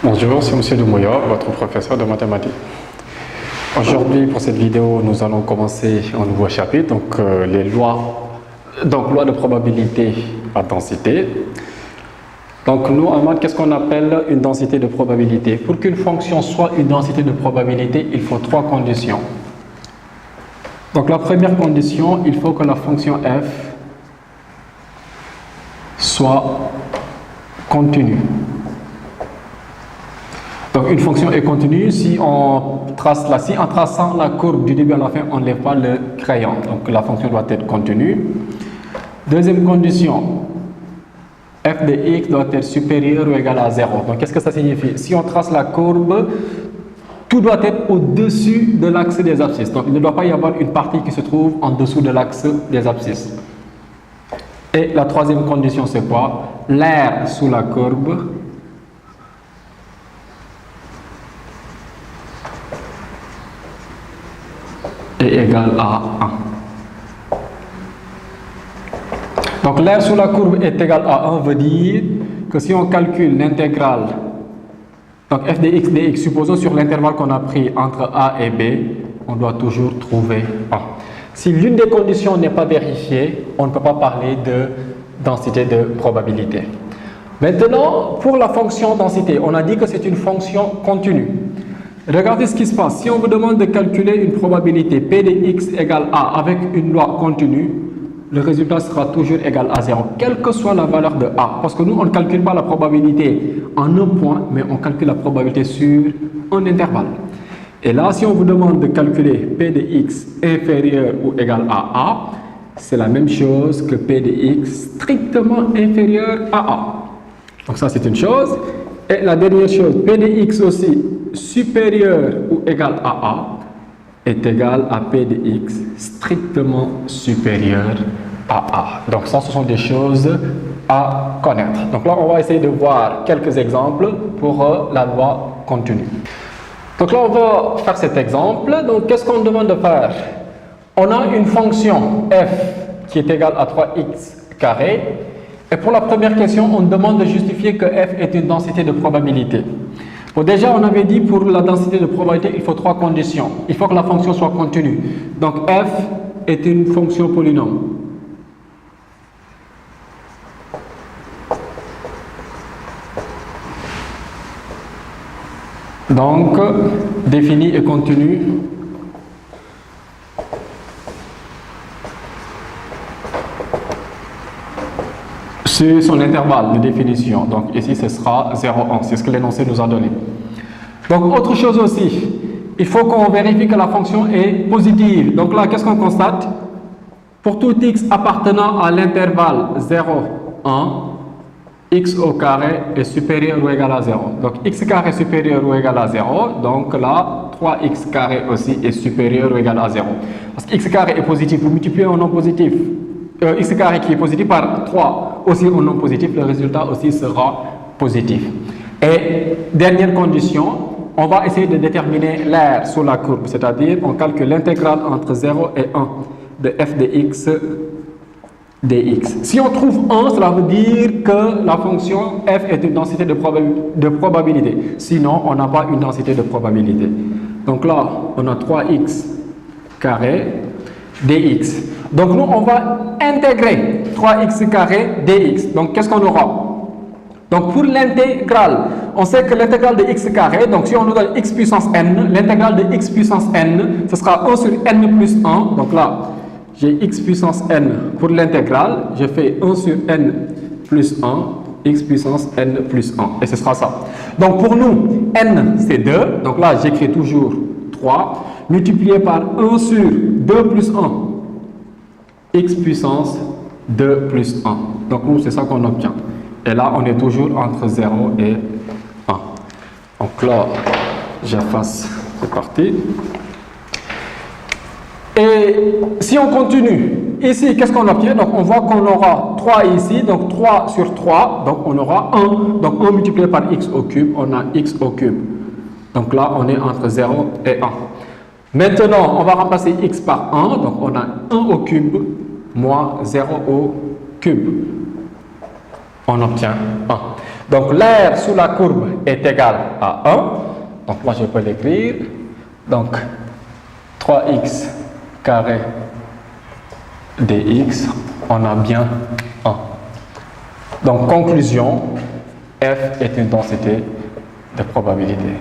Bonjour, c'est M. Doumbouya, votre professeur de mathématiques. Aujourd'hui, pour cette vidéo, nous allons commencer un nouveau chapitre, donc les lois, loi de probabilité à densité. Donc nous, en maths, qu'est-ce qu'on appelle une densité de probabilité? Pour qu'une fonction soit une densité de probabilité, il faut trois conditions. Donc la première condition, il faut que la fonction f soit continue. Donc une fonction est continue si en traçant la courbe du début à la fin, on ne lève pas le crayon. Donc la fonction doit être continue. Deuxième condition, f de x doit être supérieur ou égal à 0. Donc qu'est-ce que ça signifie? Si on trace la courbe, tout doit être au-dessus de l'axe des abscisses. Donc il ne doit pas y avoir une partie qui se trouve en dessous de l'axe des abscisses. Et la troisième condition, c'est quoi? L'aire sous la courbe est égal à 1. Donc l'aire sous la courbe est égal à 1 veut dire que si on calcule l'intégrale, donc f de x dx, supposons sur l'intervalle qu'on a pris entre a et b, on doit toujours trouver 1. Si l'une des conditions n'est pas vérifiée, on ne peut pas parler de densité de probabilité. Maintenant, pour la fonction densité, on a dit que c'est une fonction continue. Regardez ce qui se passe. Si on vous demande de calculer une probabilité p de x égale a avec une loi continue, le résultat sera toujours égal à 0, quelle que soit la valeur de a. Parce que nous, on ne calcule pas la probabilité en un point, mais on calcule la probabilité sur un intervalle. Et là, si on vous demande de calculer p de x inférieur ou égal à a, c'est la même chose que p de x strictement inférieur à a. Donc ça, c'est une chose. Et la dernière chose, p de x aussi supérieur ou égal à a est égal à p de x strictement supérieur à a. Donc ça, ce sont des choses à connaître. Donc là, on va essayer de voir quelques exemples pour la loi continue. Donc là, on va faire cet exemple. Donc, qu'est-ce qu'on demande de faire? On a une fonction f qui est égale à 3x carré. Et pour la première question, on demande de justifier que f est une densité de probabilité. Bon, déjà, on avait dit pour la densité de probabilité, il faut trois conditions. Il faut que la fonction soit continue. Donc, f est une fonction polynôme. Donc, définie et continue sur son intervalle de définition. Donc, ici, ce sera 0,1. C'est ce que l'énoncé nous a donné. Donc, autre chose aussi, il faut qu'on vérifie que la fonction est positive. Donc là, qu'est-ce qu'on constate? Pour tout x appartenant à l'intervalle 0, 1, x au carré est supérieur ou égal à 0. Donc x carré supérieur ou égal à 0. Donc là, 3x carré aussi est supérieur ou égal à 0. Parce que x carré est positif, vous multipliez un nombre positif. X carré qui est positif par 3 aussi un nombre positif, le résultat aussi sera positif. Et dernière condition, on va essayer de déterminer l'aire sous la courbe, c'est-à-dire on calcule l'intégrale entre 0 et 1 de f de x dx. Si on trouve 1, cela veut dire que la fonction f est une densité de probabilité. Sinon, on n'a pas une densité de probabilité. Donc là, on a 3x carré dx. Donc nous, on va intégrer 3x carré dx. Donc qu'est-ce qu'on aura? Donc pour l'intégrale, on sait que l'intégrale de x carré, donc si on nous donne x puissance n, l'intégrale de x puissance n, ce sera 1 sur n plus 1. Donc là, j'ai x puissance n pour l'intégrale, je fais 1 sur n plus 1, x puissance n plus 1, et ce sera ça. Donc pour nous, n c'est 2, donc là j'écris toujours 3, multiplié par 1 sur 2 plus 1, x puissance 2 plus 1. Donc nous, c'est ça qu'on obtient. Et là, on est toujours entre 0 et 1. Donc là, j'efface, c'est parti. Et si on continue, ici, qu'est-ce qu'on obtient? Donc, on voit qu'on aura 3 ici, donc 3 sur 3, donc on aura 1. Donc, 1 multiplié par x au cube, on a x au cube. Donc là, on est entre 0 et 1. Maintenant, on va remplacer x par 1, donc on a 1 au cube moins 0 au cube. On obtient 1. Donc l'air sous la courbe est égal à 1. Donc là je peux l'écrire. Donc 3x carré dx, on a bien 1. Donc conclusion, F est une densité de probabilité.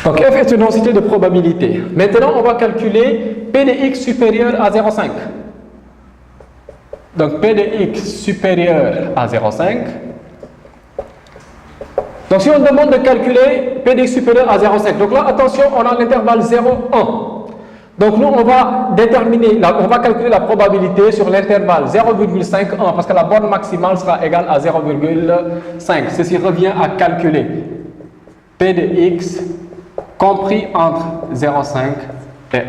Donc F est une densité de probabilité. Maintenant, on va calculer P de x supérieur à 0,5. Donc P de x supérieur à 0,5. Donc si on demande de calculer P de x supérieur à 0,5, donc là, attention, on a l'intervalle 0, 1. Donc nous, on va calculer la probabilité sur l'intervalle 0,5, 1, parce que la borne maximale sera égale à 0,5. Ceci revient à calculer P de x compris entre 0,5 et 1.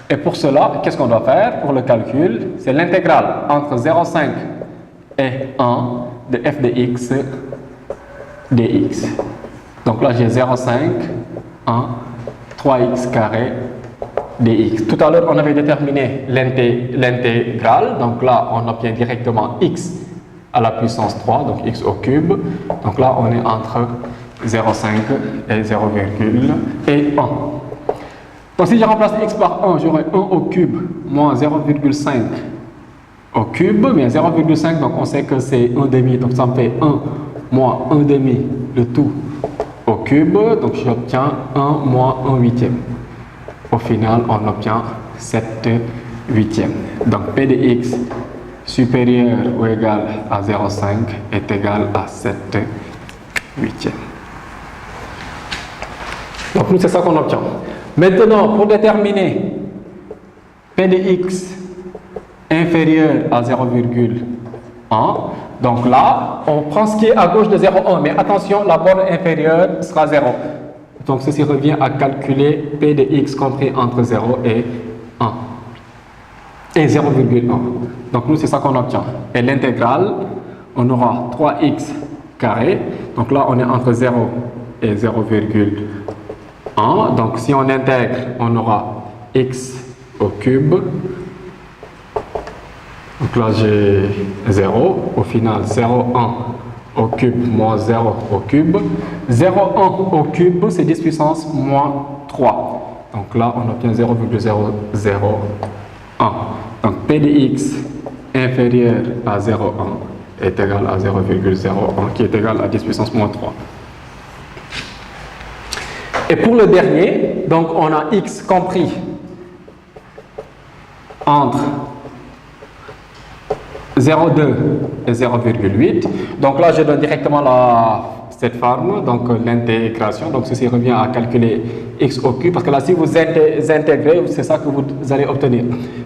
Et pour cela, qu'est-ce qu'on doit faire pour le calcul? C'est l'intégrale entre 0,5 et 1 de f de x dx. Donc là, j'ai 0,5, 1, 3x carré dx. Tout à l'heure, on avait déterminé l'intégrale. Donc là, on obtient directement x à la puissance 3, donc x au cube. Donc là, on est entre 0,5 et 0, et 1. Donc si je remplace x par 1, j'aurai 1 au cube moins 0,5 au cube. Mais 0,5, donc on sait que c'est 1 demi, donc ça me fait 1 moins 1 demi, le tout au cube. Donc j'obtiens 1 moins 1 huitième. Au final, on obtient 7 huitièmes. Donc P de x supérieur ou égal à 0,5 est égal à 7 huitièmes. Donc nous, c'est ça qu'on obtient. Maintenant, pour déterminer P de x inférieur à 0,1, donc là, on prend ce qui est à gauche de 0,1, mais attention, la borne inférieure sera 0. Donc ceci revient à calculer P de x compris entre 0 et 1. Et 0,1. Donc nous, c'est ça qu'on obtient. Et l'intégrale, on aura 3x carré. Donc là, on est entre 0 et 0,1. Donc si on intègre, on aura x au cube. Donc là j'ai 0, au final 0,1 au cube moins 0 au cube. 0,1 au cube, c'est 10 puissance moins 3. Donc là on obtient 0,001. Donc P de x inférieur à 0,1 est égal à 0,01 qui est égal à 10 puissance moins 3. Et pour le dernier, donc on a x compris entre 0,2 et 0,8. Donc là, je donne directement cette forme, donc l'intégration. Donc ceci revient à calculer x au cube, parce que là, si vous intégrez, c'est ça que vous allez obtenir.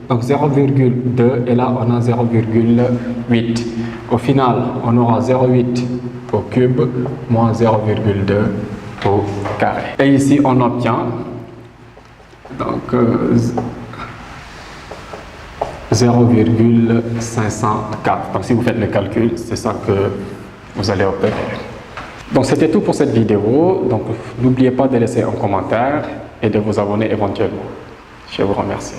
Donc 0,2 et là, on a 0,8. Au final, on aura 0,8 au cube moins 0,2 au carré. Et ici, on obtient donc 0,504. Donc si vous faites le calcul, c'est ça que vous allez obtenir. Donc c'était tout pour cette vidéo. Donc n'oubliez pas de laisser un commentaire et de vous abonner éventuellement. Je vous remercie.